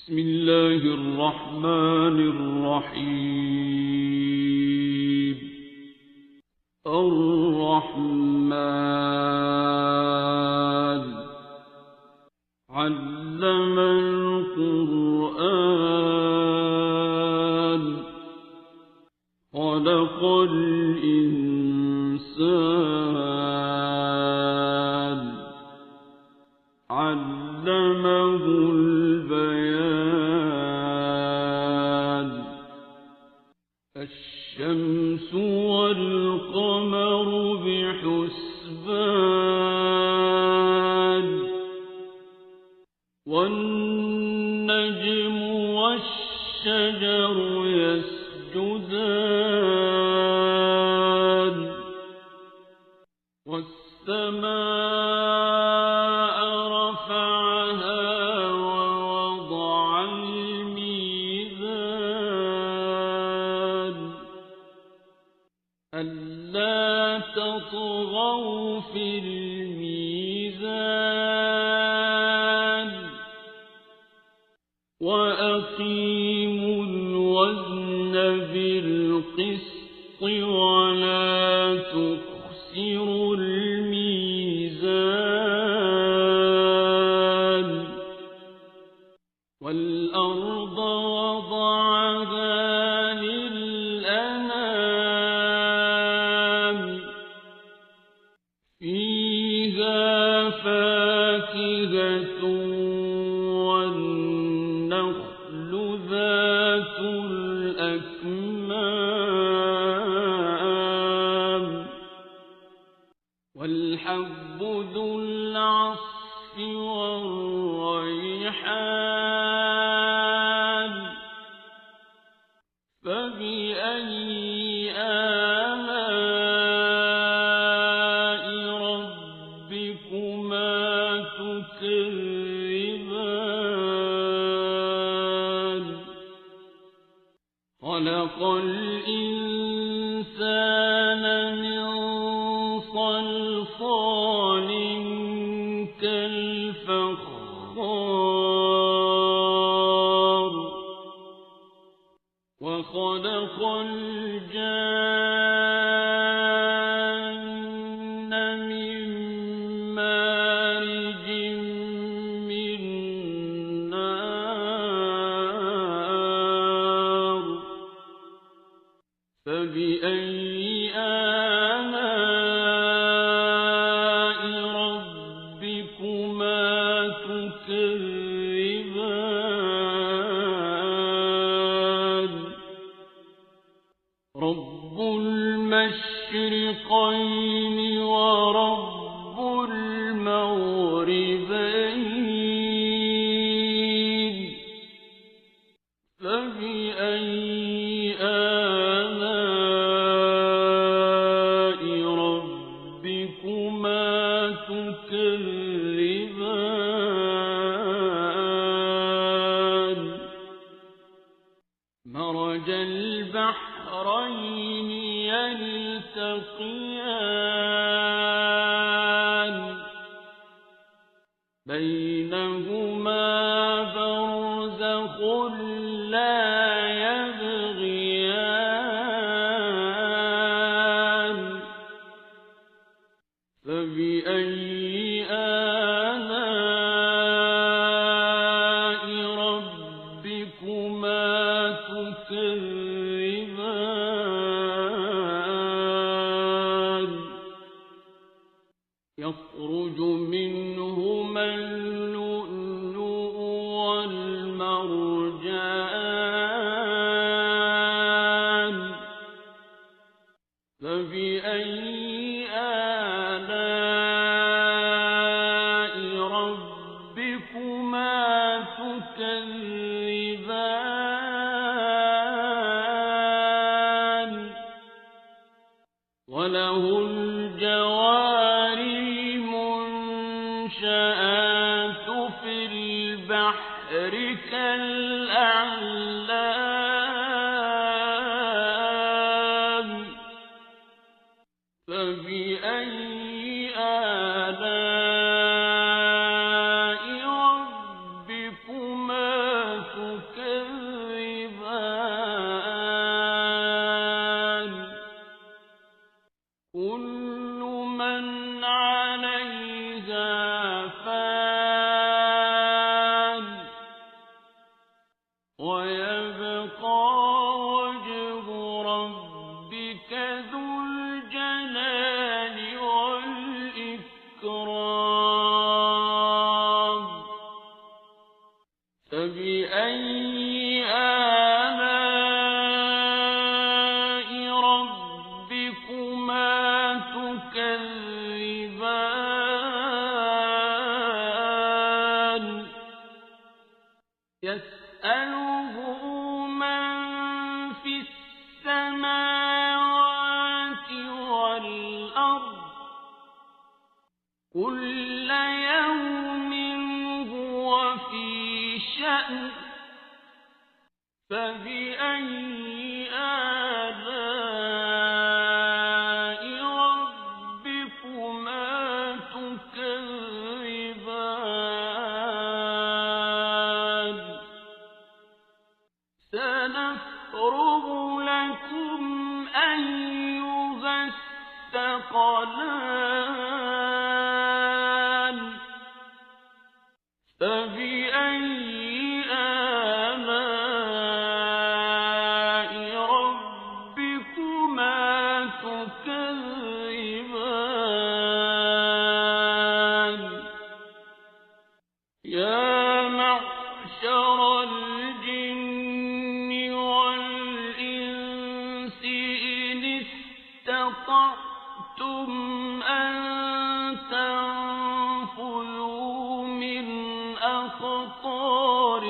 بسم الله الرحمن الرحيم. الرحمن علم القرآن خلق الإنسان علمه البيان. الشمس والقمر بحسبان والنجم والشجر يسجدان والسماء رفعها ووضع الميزان ألا تطغوا في الميزان وأقيموا الوزن بالقسط ولا تخسروا الميزان. والأرض وضعها للأنام فيها فاكهة والنخل ذات الأكمام والحب ذو العصف والريحان. فبأي آلاء ربكما تكذبان. خلق الإنسان من صلصال كالفخار وخلق الجان من مارج من نار. فبأي آلاء ربكما تكذبان. رب المشرقين ورب المغربين. فبأي آلاء ربكما تكذبان. مرج البحرين يلتقيان بينهما برزخ لا يبغيان. فبأي آلاء ربكما تكذبان. يخرج منهما اللؤلؤ والمرجان. فبأي آلاء ربكما تكذبان. وله الجوار المنشآت في البحر كالأعلام. فبأي آلاء ربكما تكذبان. فبأي آلاء ربكما تكذبان يسأله من في السماوات والأرض كل يوم هو في شأن فبأي آلاء ربكما تكذبان سنفرغ لكم أيها الثقلان فبأي آلاء ربكما تكذبان يا معشر الجن والإنس إن استطعتم أن تنفذوا من أقطار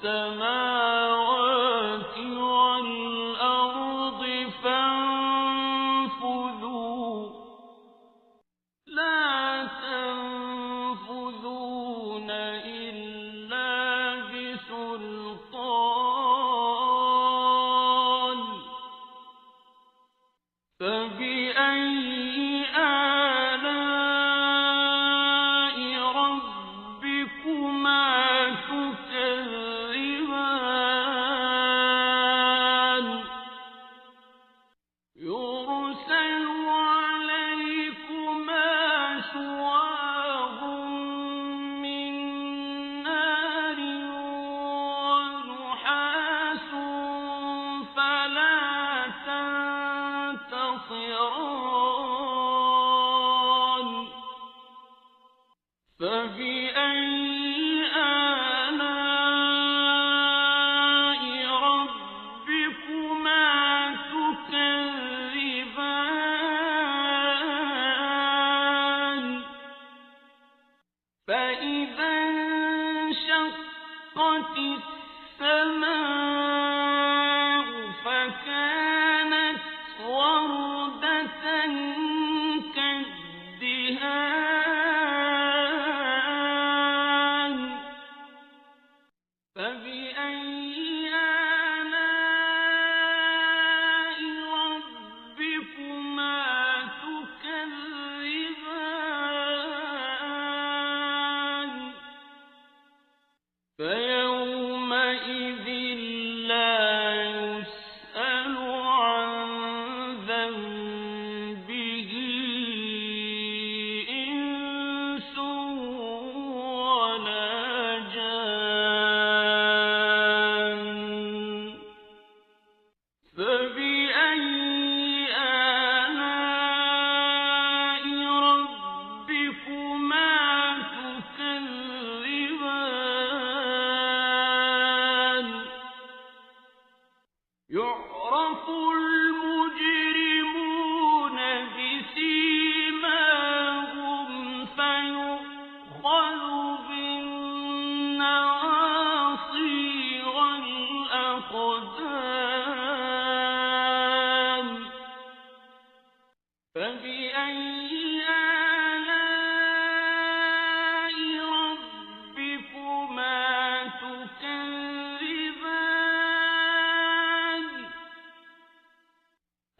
السماوات والأرض فانفذوا لا تنفذون إلا بسلطان فبأي آلاء ربكما تكذبان يرسل عليكما شواظ من نار ونحاس فلا تنتصران فبأي آلاء ربكما تكذبان فإذا انشقت السماء فكانت وردة كالدهان فبأي آلاء ربكما تكذبان فيومئذ لا يسأل عن ذنبه إنس ولا جان فبأي آلاء ربكما تكذبان يعرف المجرمون بسيماهم فيؤخذ بالنواصي والأقدام فبأي آلاء ربكما تكذبان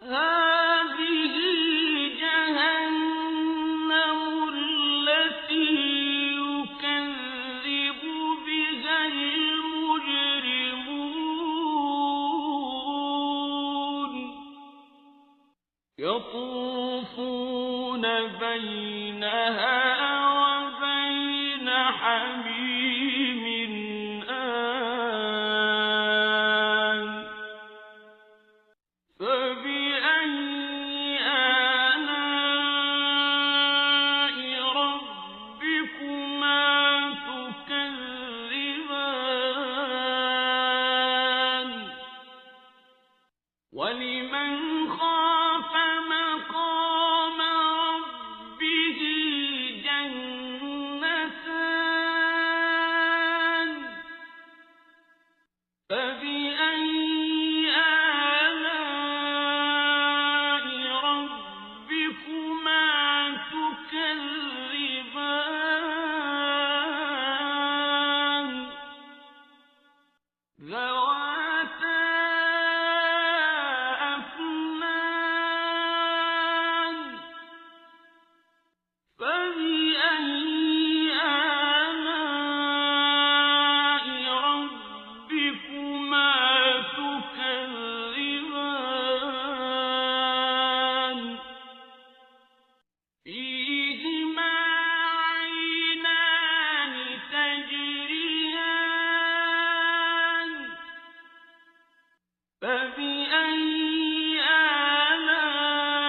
هذه جهنم التي يكذب بها المجرمون يطوفون بينها وبين حميم آن فبأي آلاء ربكما تكذبان فبأي آلاء ربكما تكذبان ذواتا أفنان فبأي آلاء ربكما تكذبان فيهما عينان تجريان فبأي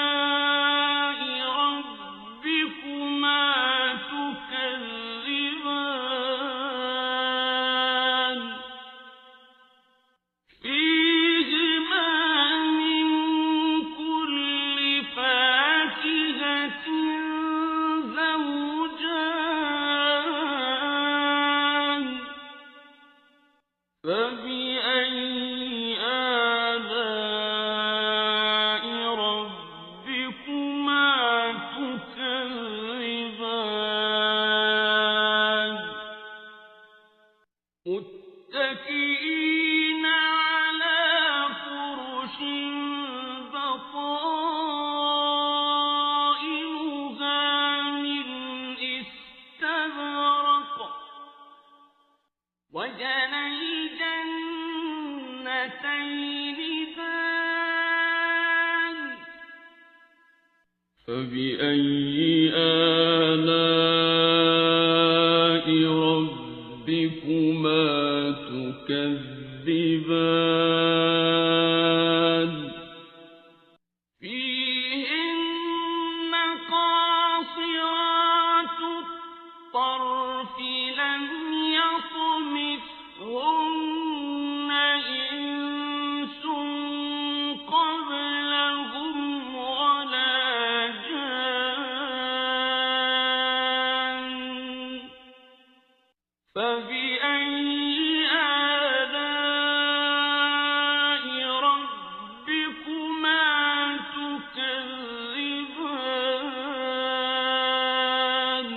آلاء ربكما تكذبان فيهما من كل فاكهة زوجان فبأي آلاء ربكما تكذبان متكئين على فرش بطائنها من استبرق وجنى الجنتين دان فبأي آلاء ربكما تكذبان فيهن قاصرات الطرف لم يطمثهن إنس قبلهم ولا جان فبأي آلاء ربكما تكذبان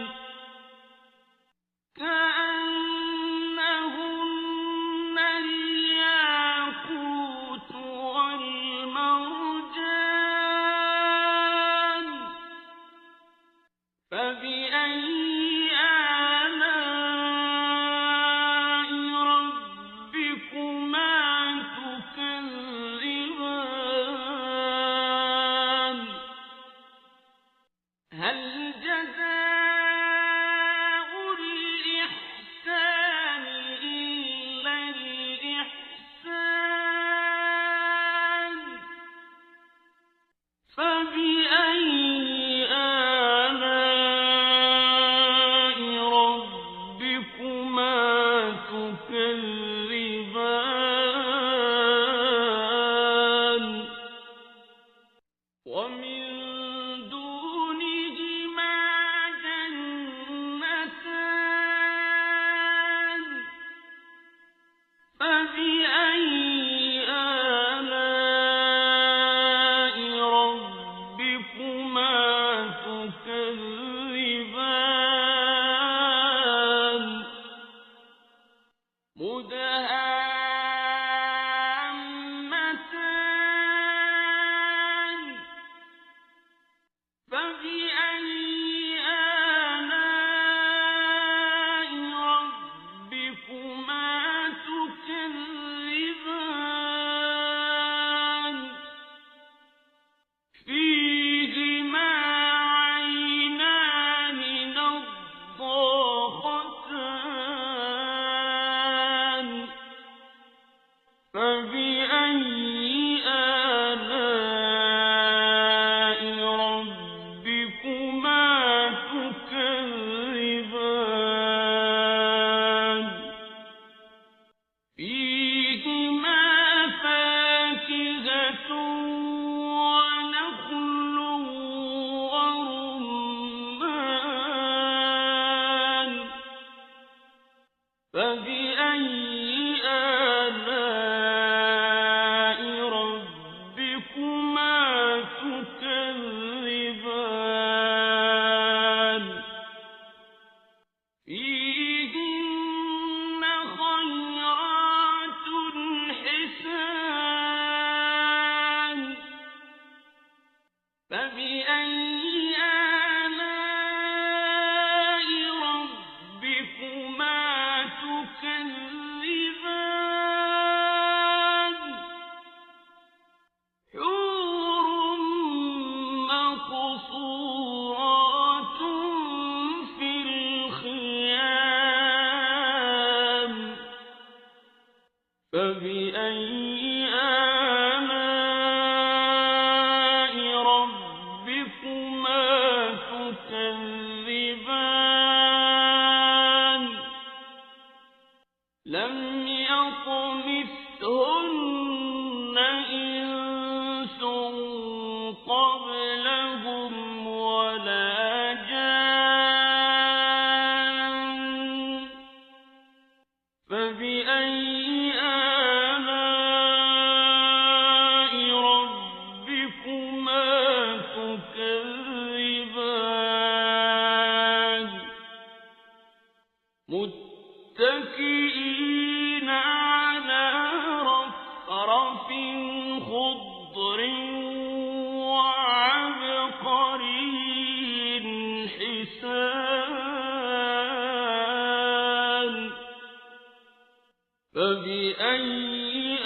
كأنهن الياقوت والمرجان فبأي آلاء ربكما تكذبان هل جزاء الإحسان إلا الإحسان فبأي آلاء ربكما تكذبان ومن دونهما جنتان فبأي آلاء ربكما تكذبان مدهامتان فبأي آلاء ربكما تكذبان فيهما عينان نضاختان فبأي آلاء ربكما تكذبان لم يطمثهن إنس قبلهم ولا جان فبأي آلاء ربكما تكذبان متكئين على رفرف خضر وعبقري حسان فبأي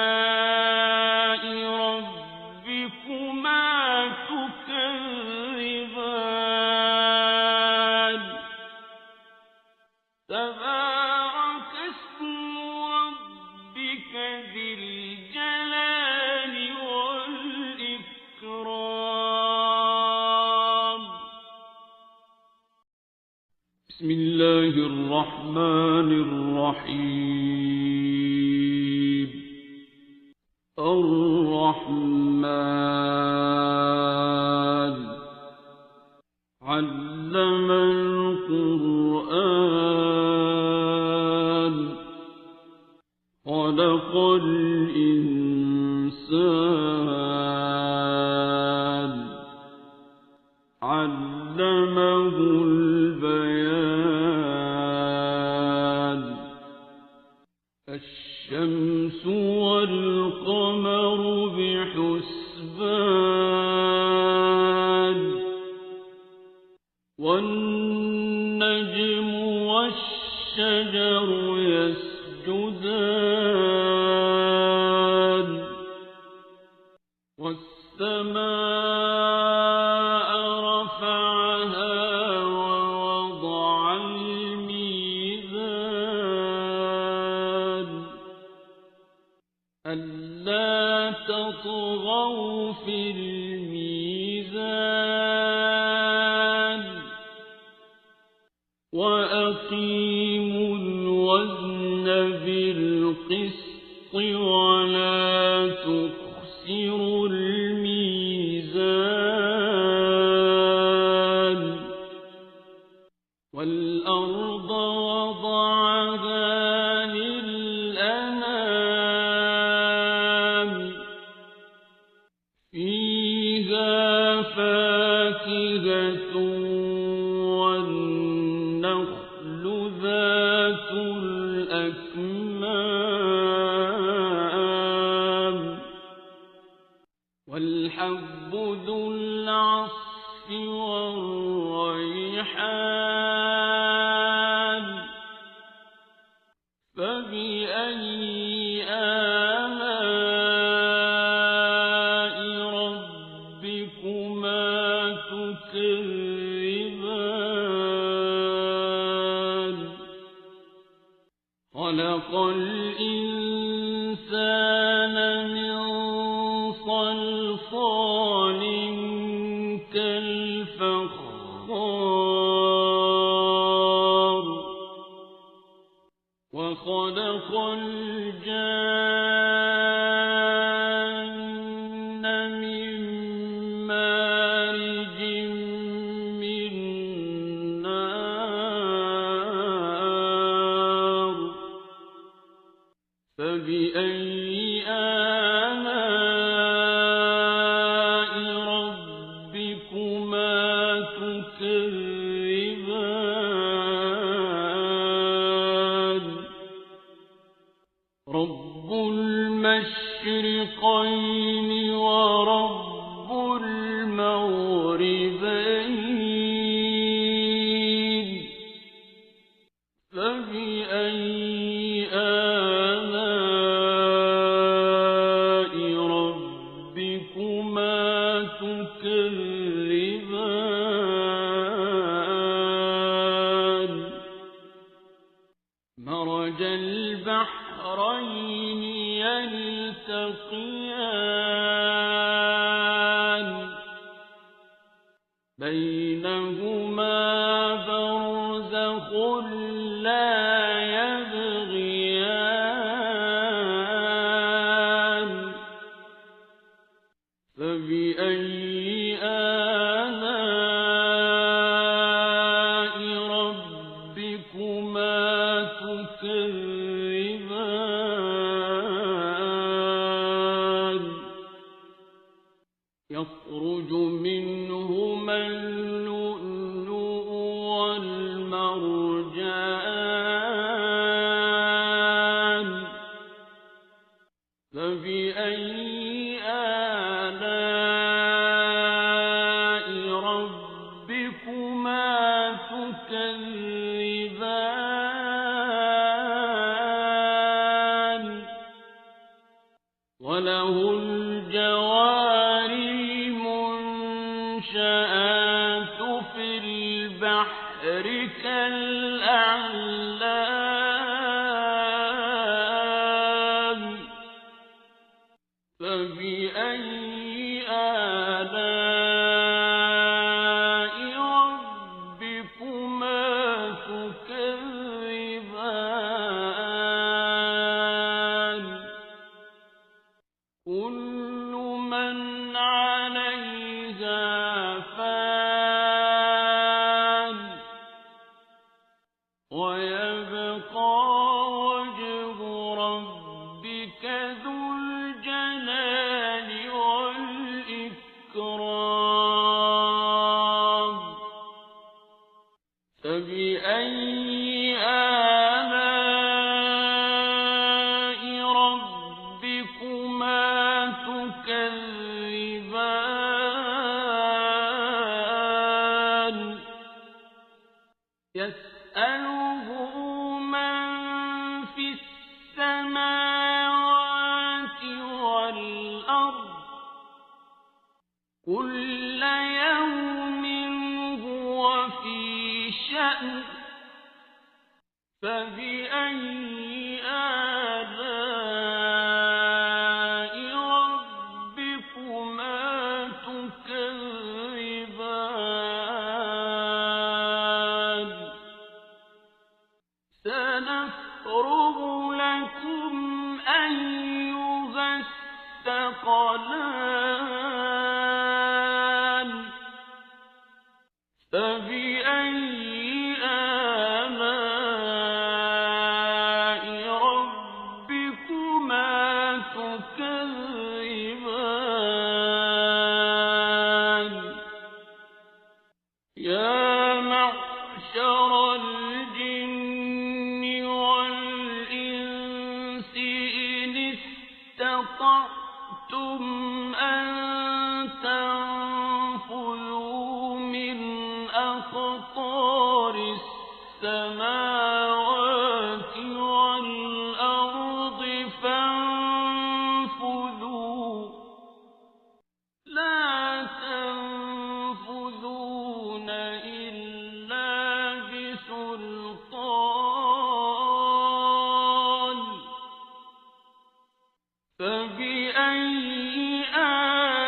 آلاء ربكما تكذبان تبارك اسم ربك ذي الجلال والإكرام بسم الله الرحمن الرحيم الرحمن علم القرآن خلق الإنسان علمه البيان الشمس والقمر بحسبان والنجم والشجر يسجدان والسماء رفعها ووضع الميزان ألا تطغوا في الميزان وأقيموا الوزن بالقسط ولا تخسروا الميزان والأرض وضعها للأنام فيها فاكهة والنخل ذات الأكمام والحب ذو العصف والريحان فبأي آلاء ربكما تكذبان خلق الإنسان من صلصال كالفخار وخلق الجان من مارج من نار فبأي آلاء ربكما تكذبان رب المشرقين ورب المغربين فبأي آلاء ربكما تكذبان مرج البحر البحرين يلتقيان بينهما برزخ لا يبغيان فبأي آلاء ربكما تكذبان يخرج منهما اللؤلؤ والمرجان فبأي آلاء ربكما تكذبان وله الجوار المنشآت في البحر كالأعلام فبأي آلاء ربكما تكذبان كل من عليها فان ويبقى وجه ربك ذو الجلال والإكرام فبأي آلاء ربكما تكذبان يسأله من في السماوات والأرض كل يوم هو في شأن فبأي آلاء ربكما تكذبان سنفرغ لكم أيها الثقلان فبأي آلاء ربكما تكذبان يا معشر الجن والإنس إن استطعتم أن تنفذوا من أقطار السماوات والأرض فانفذوا لا تنفذون إلا بسلطان فبأي آلاء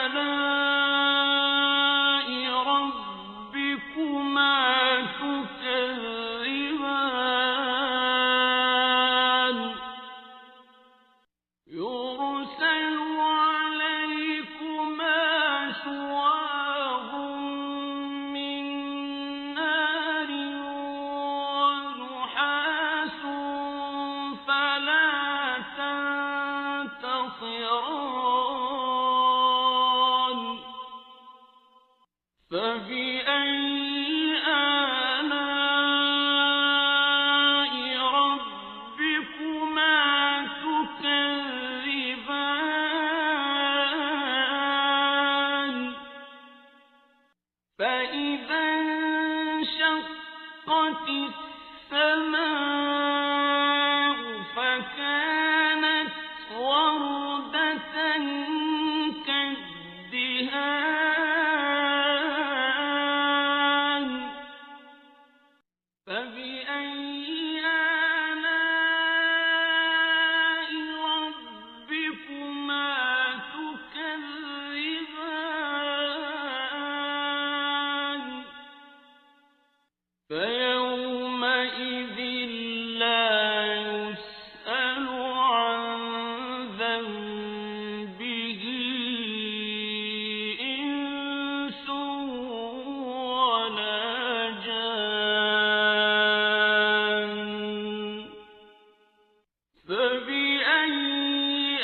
فبأي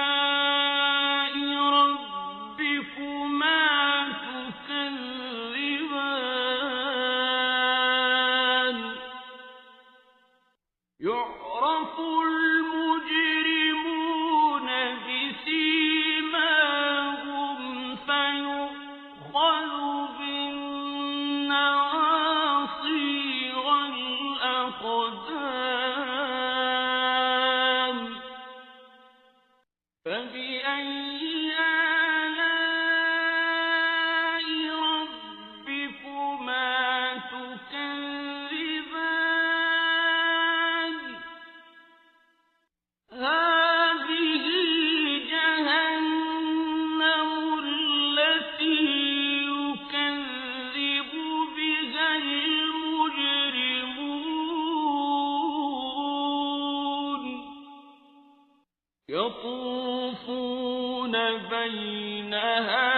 آلاء ربكما تكذبان يعرف المجرمون بسيماهم فيؤخذ بالنواصي والأقدام فبأي آلاء ربكما تكذبان هذه جهنم التي يكذب بها المجرمون يطوفون بينها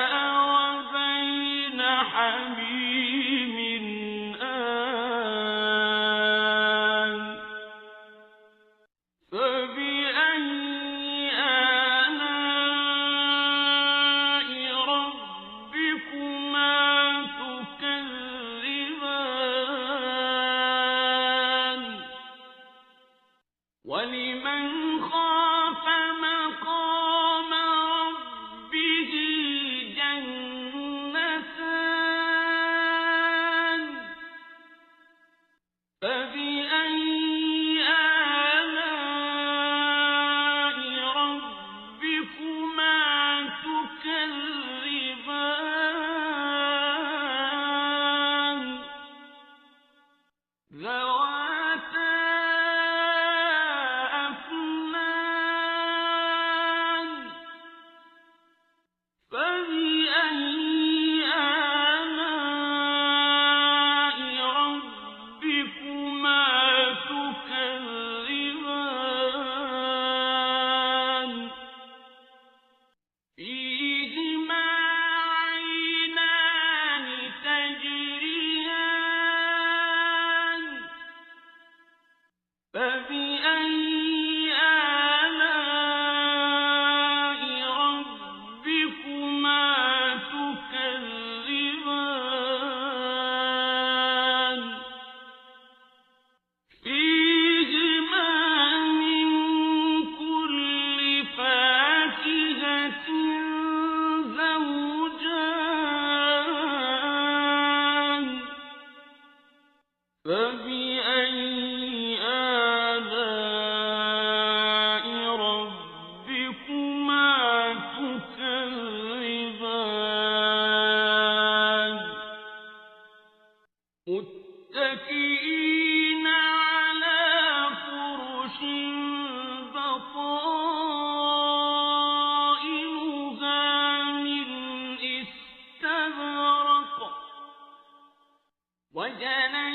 وبين حميم آن فبأي آلاء ربكما تكذبان ولمن خاف مقام ربه جنتان فبأي آلاء ربكما تكذبان ذواتا أفنان فبأي آلاء ربكما تكذبان فيهما عينان تجريان فبأي آلاء ربكما تكذبان فيهما من كل فاكهة زوجان فبأي آلاء ربكما تكذبان متكئين على فرش بطائنها من استبرق وجنى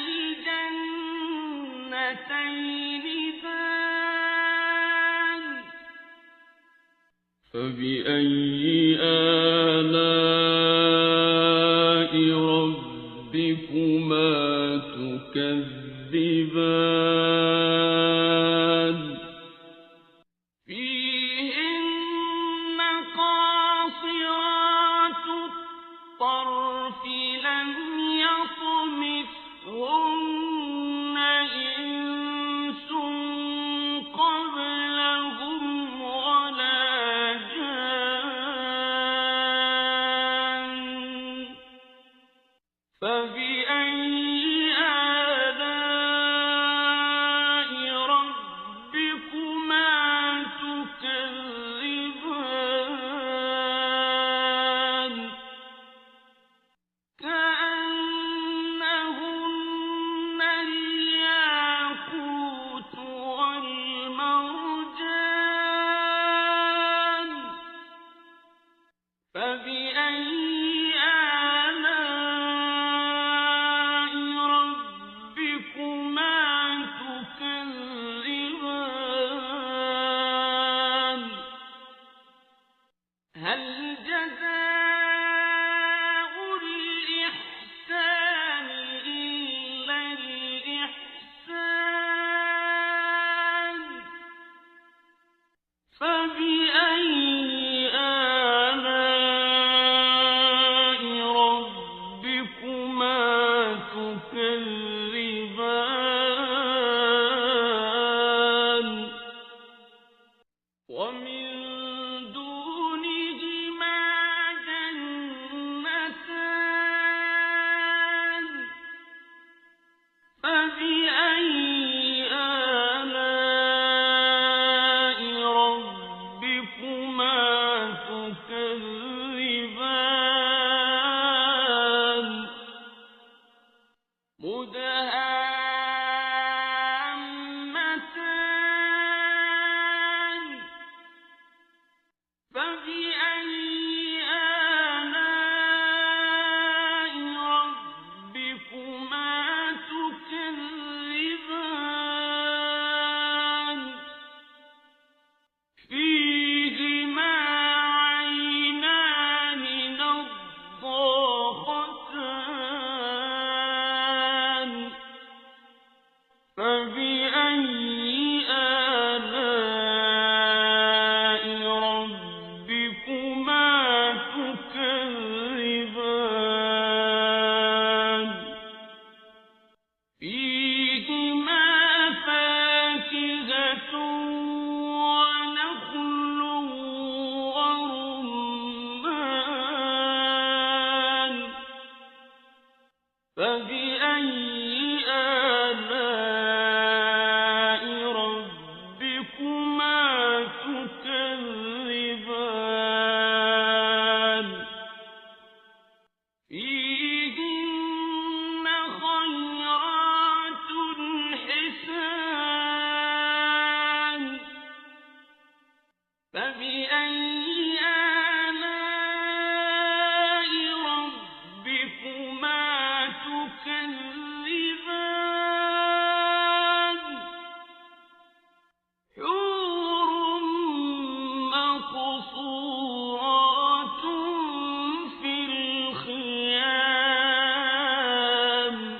الجنتين دان فبأي آلاء ربكما تكذبان فيهن قاصرات الطرف لم يطمثهن إنس قبلهم ولا جان فبأي آلاء فبأي آلاء ربكما تكذبان ومن دونهما جنتان فبأي آلاء ربكما تكذبان مدهامتان فبأي آلاء ربكما تكذبان فيهما عينان نضاختان فبأي آلاء ربكما تكذبان فيهما فاكهة ونخل ورمان فبأي آلاء ربكما تكذبان فيهن خيرات حسان فبأي آلاء ربكما تكذبان حور مقصورات في الخيام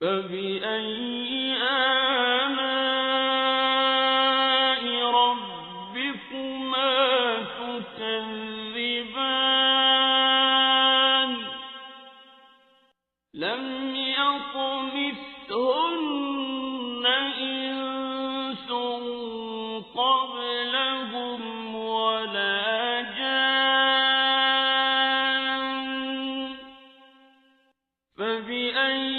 فبأي آلاء ربكما تكذبان لم يطمثهن إنس قبلهم ولا جان فبأي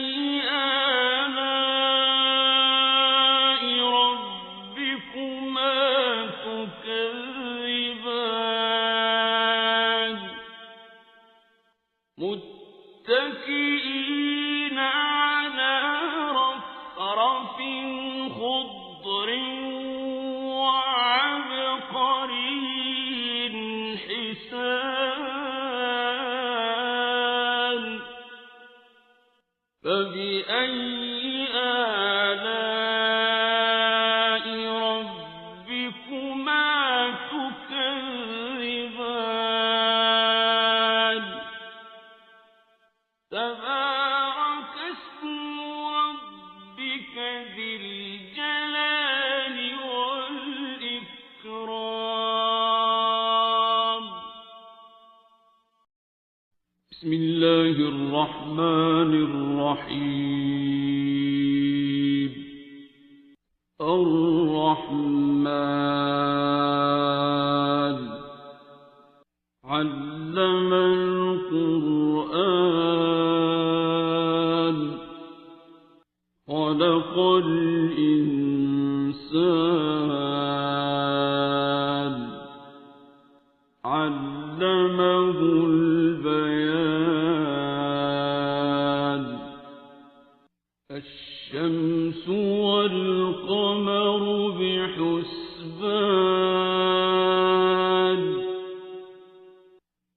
آلاء ربكما تكذبان متكئين على رفرف خضر وعبقري حسان فبأي آلاء ربكما تكذبان تبارك اسم ربك ذي الجلال والإكرام بسم الله الرحمن الرحيم الرحمن علم القرآن خلق الإنسان علمه البيان الشمس والقمر بحسبان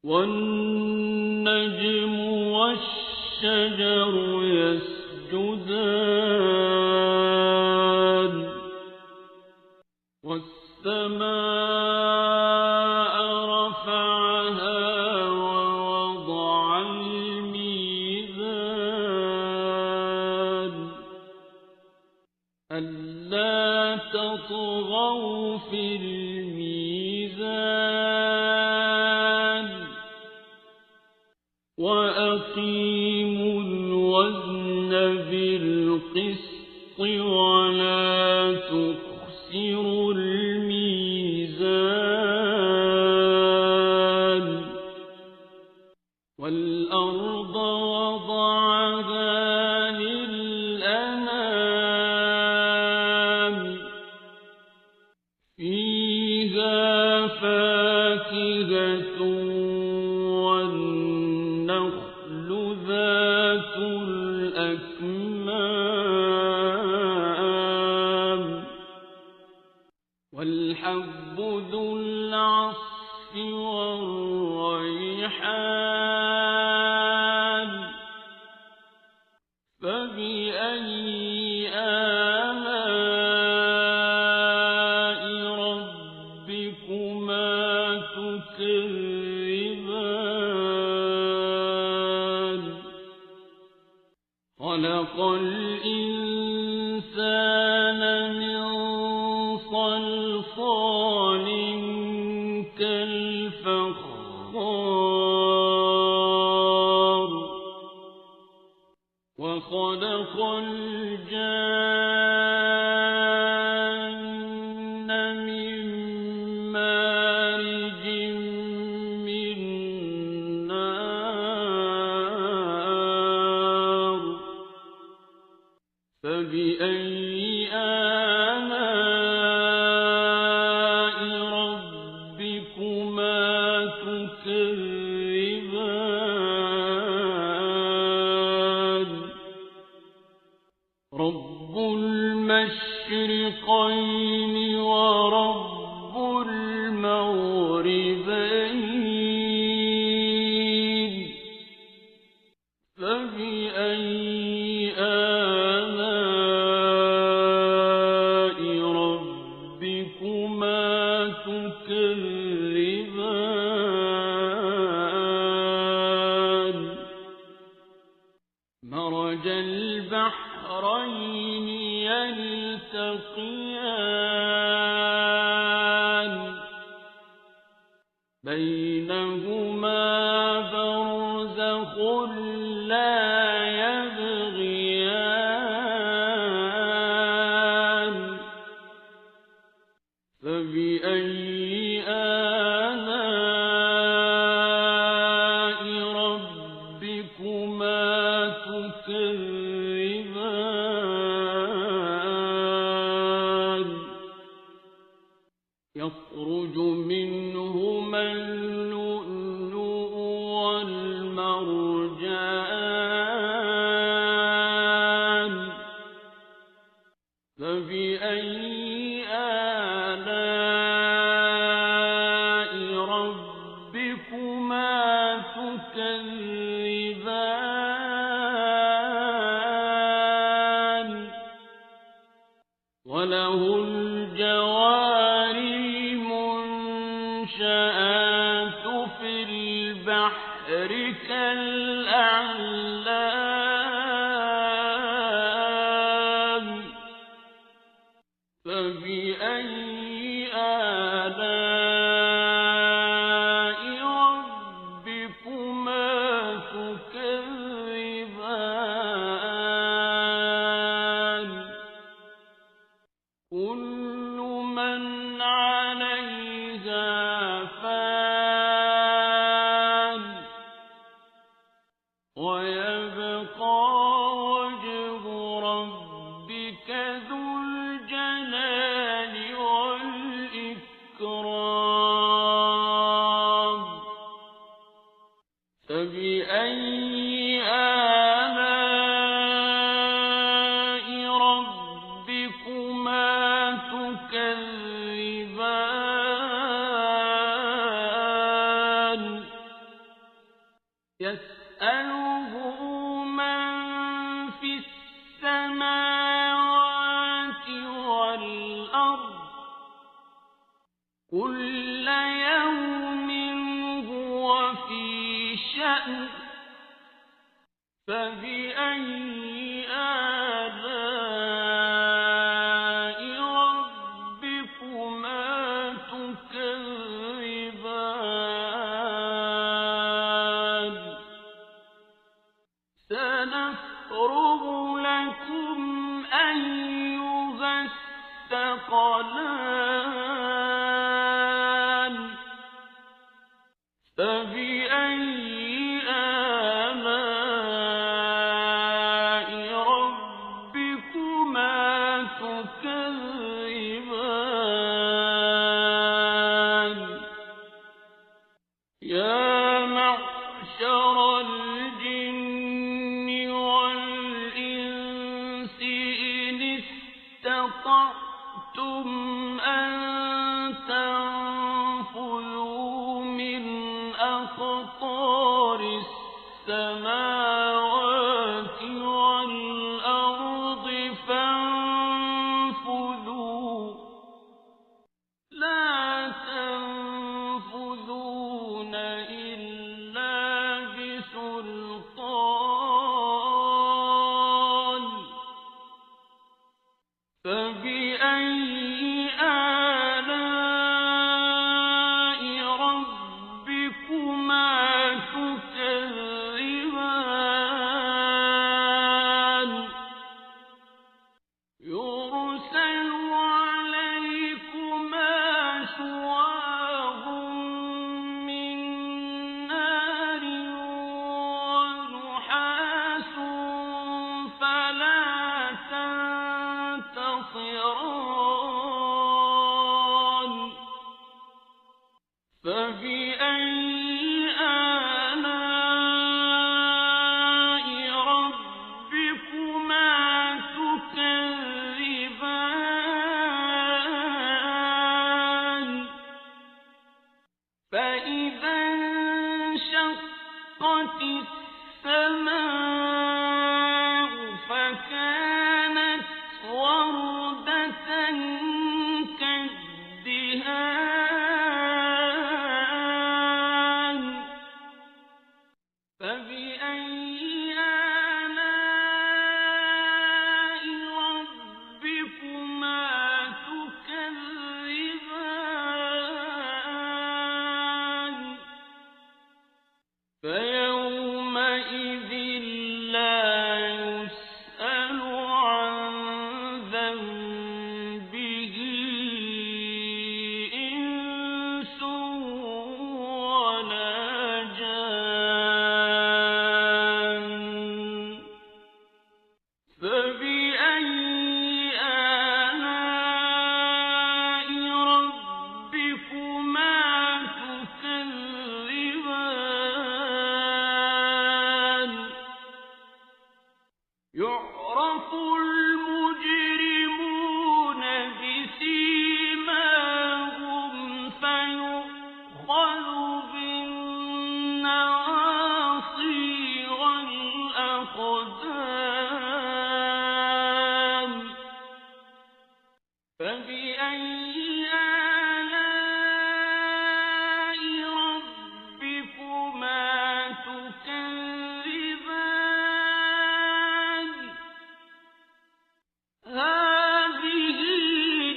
والنجم والشجر يسجدان والسماء رفعها ووضع الميزان ألا تطغوا في الميزان وأقيموا الوزن بالقسط ولا تخسروا الميزان والأرض وضعها للأنام فيها فاكهة والنخل ذات الأكمام والحب ذو العصف والريحان فبأي آلاء ربكما تكذبان خلق الإنسان من صلصال كالفخار وخلق الجان من مارج من نار فبأي آلاء ربكما تكذبان رب المشرقين ورب المغربين فبأي آلاء ربكما تكذبان مرج البحرين يلتقيان بينهما برزخ لا يبغيان فبأي آلاء ربكما تكذبان يخرج منهما اللؤلؤ والمرجان فبأي آلاء ربكما تكذبان وله الجوار المنشآت في البحر كالأعلام فبأي آلاء ربكما تكذبان كل من عليها فان ويبقى وجه ربك ذو الجلال والإكرام فبأي آلاء ربكما تكذبان يسأله من في السماوات والأرض كل يوم هو في شأن فبأي آلاء ربكما الثقلان فبأي آلاء ربكما تكذبان يا معشر الجن والإنس إن استطعتم أن تنفذوا من أقطار السماوات والأرض فانفذوا لا تنفذون إلا بسلطان فبأي آلاء ربكما تكذبان يرسل عليكما شواظ من نار ونحاس فلا تنتصران فبأي آلاء ربكما تكذبان فإذا انشقت السماء فكانت وردة كالدهان فبأي آلاء ربكما تكذبان فيومئذ لا يسأل عن ذنبه إنس ولا جان فبأي آلاء ربكما تكذبان يعرف المجرمون بسيماهم فيؤخذ بالنواصي والأقدام فبأي آلاء ربكما تكذبان هذه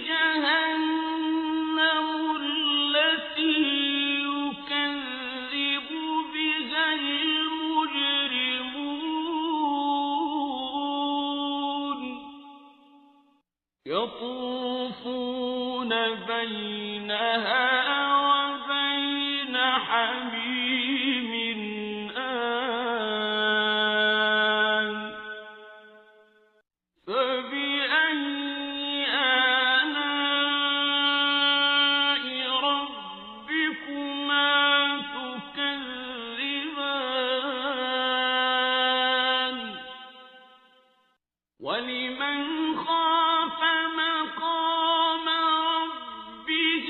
جهنم التي يكذب بها المجرمون يطوفون بينها وبين حميم آن فبأي آلاء ربكما تكذبان ولمن خاف مقام ربه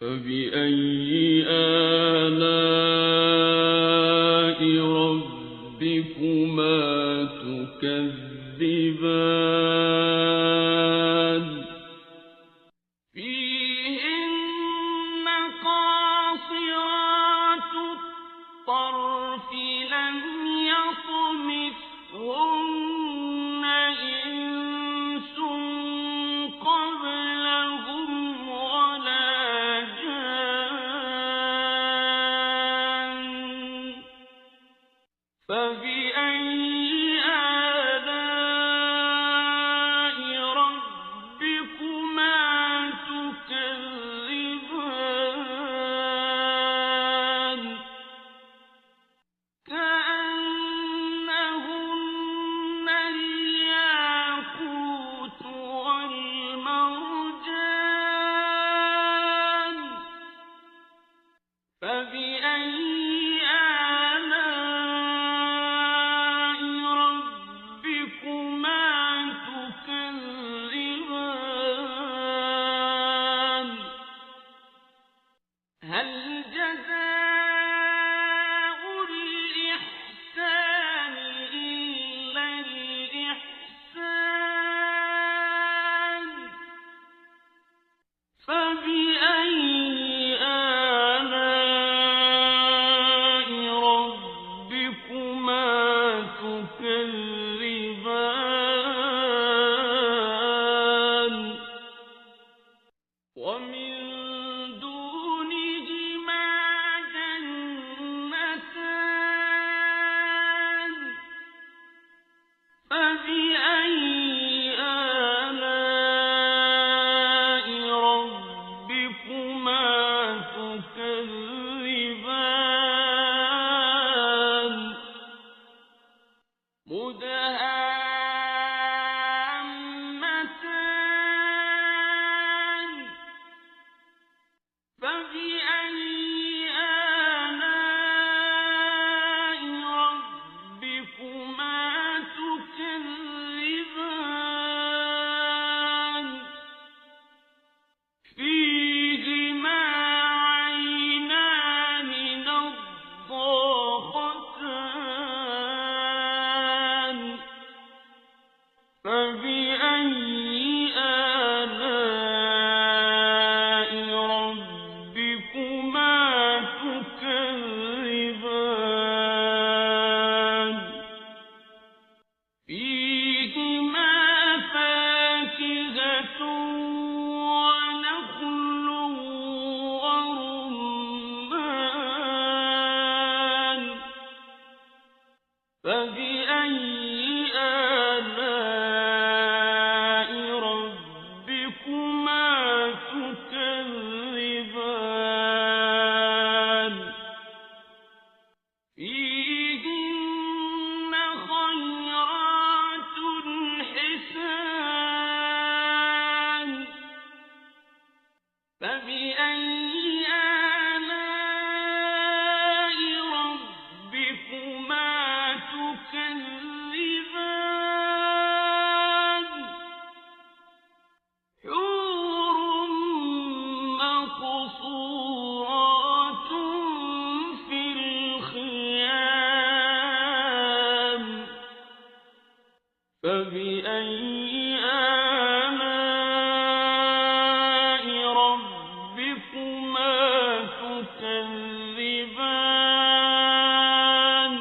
فبأي آلاء ربكما تكذبان فيهن قاصرات الطرف لم يطمثهن إنس قبلهم ولا جان فبأي آلاء ربكما تكذبان كأنهن الياقوت والمرجان فبأي آلاء ربكما تكذبان هل جزاء الإحسان إلا الإحسان فبأي آلاء ربكما تكذبان ومن دونهما جنتان فبأي آلاء ربكما تكذبان مدهامتان فبأي آلاء ربكما تكذبان فيهما عينان نضاختان فبأي آلاء ربكما تكذبان فيهما فاكهة ونخل ورمان فبأي آلاء ربكما تكذبان فيهن خيرات حسان فبأي آلاء ربكما تكذبان حور مقصورات في الخيام فبأي آلاء ربكما تكذبان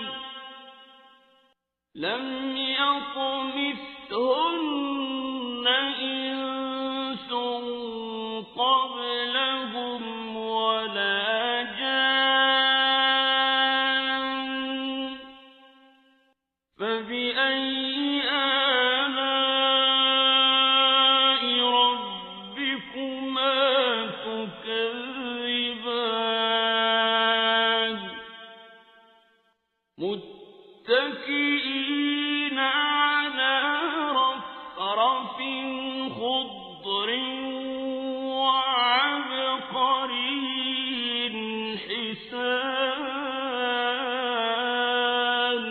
لم يطمثهن إنس قبلهم ولا جان فبأي آلاء ربكما تكذبان متكئين على رفرف خضر وعبقري حسان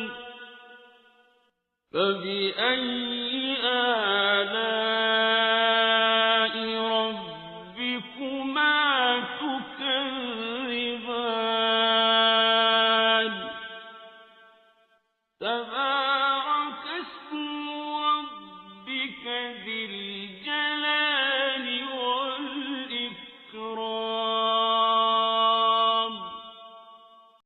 فبأي آلاء ربكما تكذبان تبارك اسم ربك